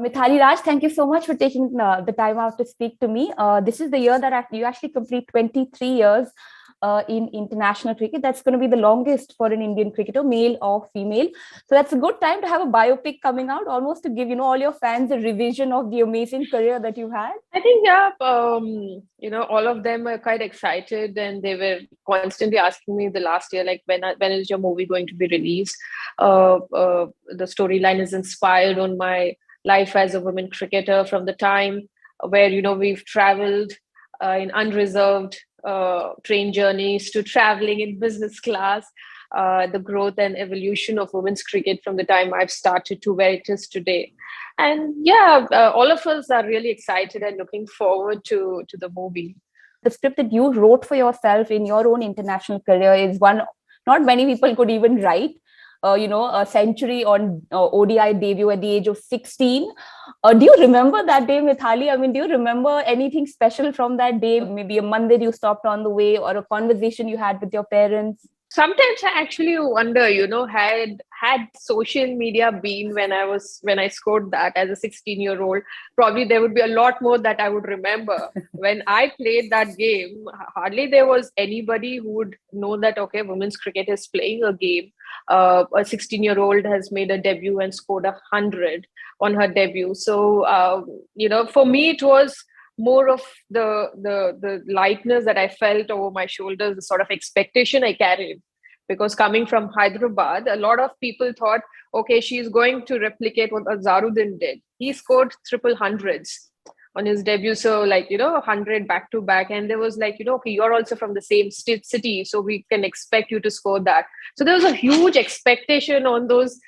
Mithali Raj, thank you so much for taking the time out to speak to me. This is the year that you actually complete 23 years in international cricket. That's going to be the longest for an Indian cricketer, male or female. So that's a good time to have a biopic coming out, almost to give all your fans a revision of the amazing career that you had. I think, yeah, all of them are quite excited, and they were constantly asking me the last year, like, when is your movie going to be released? The storyline is inspired on my life as a women cricketer from the time where, we've traveled in unreserved train journeys to traveling in business class, the growth and evolution of women's cricket from the time I've started to where it is today. And yeah, all of us are really excited and looking forward to the movie. The script that you wrote for yourself in your own international career is one not many people could even write. A century on ODI debut at the age of 16. Do you remember that day, Mithali? I mean, do you remember anything special from that day? Maybe a mandir you stopped on the way, or a conversation you had with your parents? Sometimes I actually wonder, had social media been when I scored that as a 16-year-old, probably there would be a lot more that I would remember. When I played that game, hardly there was anybody who would know that, okay, women's cricket is playing a game. A 16-year-old has made a debut and scored 100 on her debut. So, for me, it was more of the lightness that I felt over my shoulders, the sort of expectation I carried. Because coming from Hyderabad, a lot of people thought, okay, she's going to replicate what Azharuddin did. He scored triple hundreds on his debut. So 100 back to back. And there was okay, you're also from the same city, so we can expect you to score that. So there was a huge expectation on those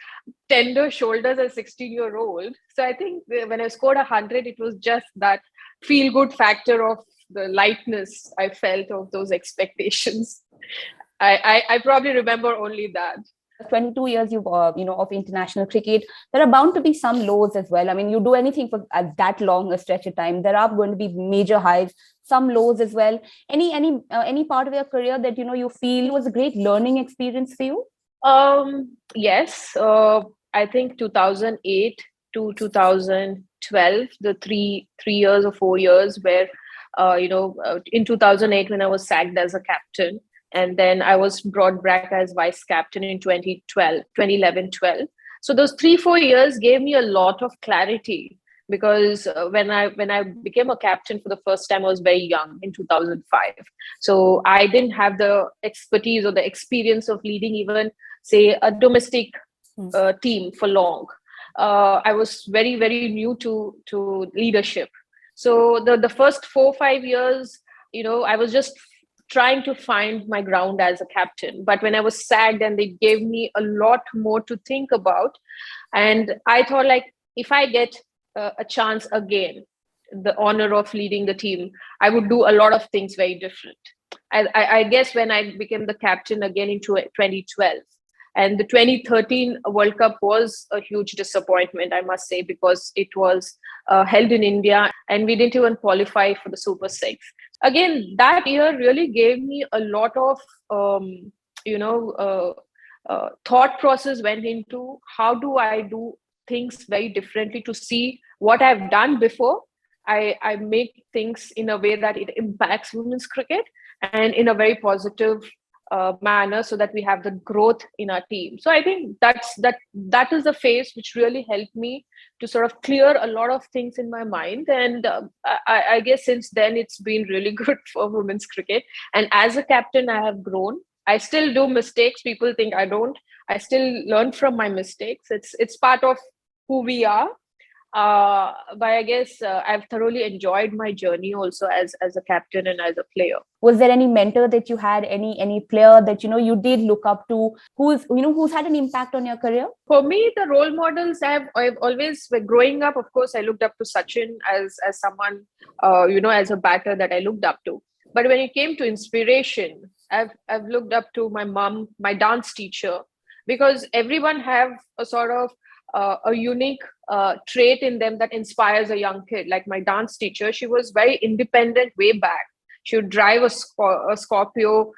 tender shoulders as a 16-year-old. So I think when I scored 100, it was just that feel-good factor of the lightness I felt of those expectations. I probably remember only that. 22 years of international cricket, there are bound to be some lows as well. I mean, you do anything for that long a stretch of time, there are going to be major highs, some lows as well. Any part of your career that you feel was a great learning experience for you? Yes, I think 2008 to 2012, the three years or 4 years where in 2008 when I was sacked as a captain, and then I was brought back as vice captain in 2011-12. So those 3-4 years gave me a lot of clarity, because when I became a captain for the first time, I was very young in 2005. So I didn't have the expertise or the experience of leading even, say, a domestic team for long. I was very, very new to leadership. So the first 4-5 years, I was just trying to find my ground as a captain. But when I was sacked, and they gave me a lot more to think about, and I thought, if I get a chance again, the honor of leading the team, I would do a lot of things very different. I guess when I became the captain again in 2012, and the 2013 World Cup was a huge disappointment, I must say, because it was held in India and we didn't even qualify for the Super 6. Again, that year really gave me a lot of, thought process went into how do I do things very differently to see what I've done before. I make things in a way that it impacts women's cricket and in a very positive manner, so that we have the growth in our team. So I think that is the phase which really helped me to sort of clear a lot of things in my mind. And I guess since then it's been really good for women's cricket. And as a captain, I have grown. I still do mistakes. People think I don't. I still learn from my mistakes. It's part of who we are. But I guess I've thoroughly enjoyed my journey also as a captain and as a player. Was there any mentor that you had, any player that you did look up to, who's had an impact on your career? For me, the role models I've always, growing up, of course, I looked up to Sachin as someone, as a batter that I looked up to. But when it came to inspiration, I've looked up to my mom, my dance teacher, because everyone have a sort of a unique trait in them that inspires a young kid. Like my dance teacher, she was very independent way back. She would drive a Scorpio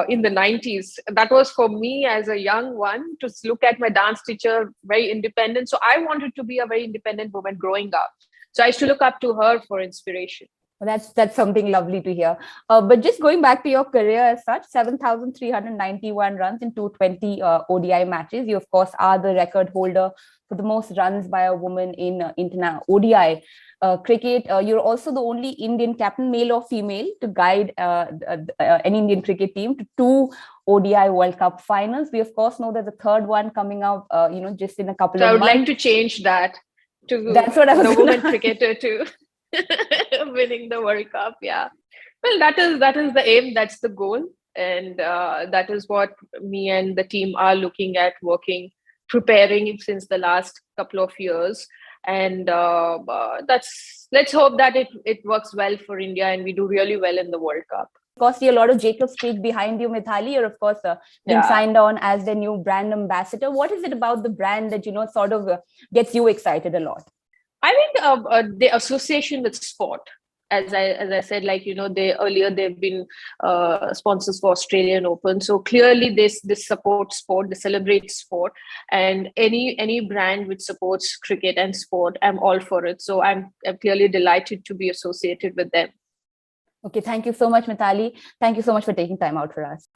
in the 90s. That was for me as a young one to look at my dance teacher, very independent. So I wanted to be a very independent woman growing up. So I used to look up to her for inspiration. That's something lovely to hear. But just going back to your career as such, 7,391 runs in 220 ODI matches. You, of course, are the record holder for the most runs by a woman in international ODI cricket. You're also the only Indian captain, male or female, to guide an Indian cricket team to 2 ODI World Cup finals. We, of course, know there's a third one coming up, just in a couple of months. I would like to change that to that's what I was the woman cricketer too. Winning the World Cup, yeah. Well, that is the aim, that's the goal, and that is what me and the team are looking at, preparing since the last couple of years, and let's hope that it works well for India and we do really well in the World Cup. Of course, see a lot of Jacob's Creek behind you, Mithali. You're, of course, being signed on as the new brand ambassador. What is it about the brand that sort of gets you excited a lot? I think the association with sport, as I said, they've been sponsors for Australian Open. So clearly this supports sport, they celebrate sport, and any brand which supports cricket and sport, I'm all for it. So I'm clearly delighted to be associated with them. Okay, thank you so much, Mithali. Thank you so much for taking time out for us.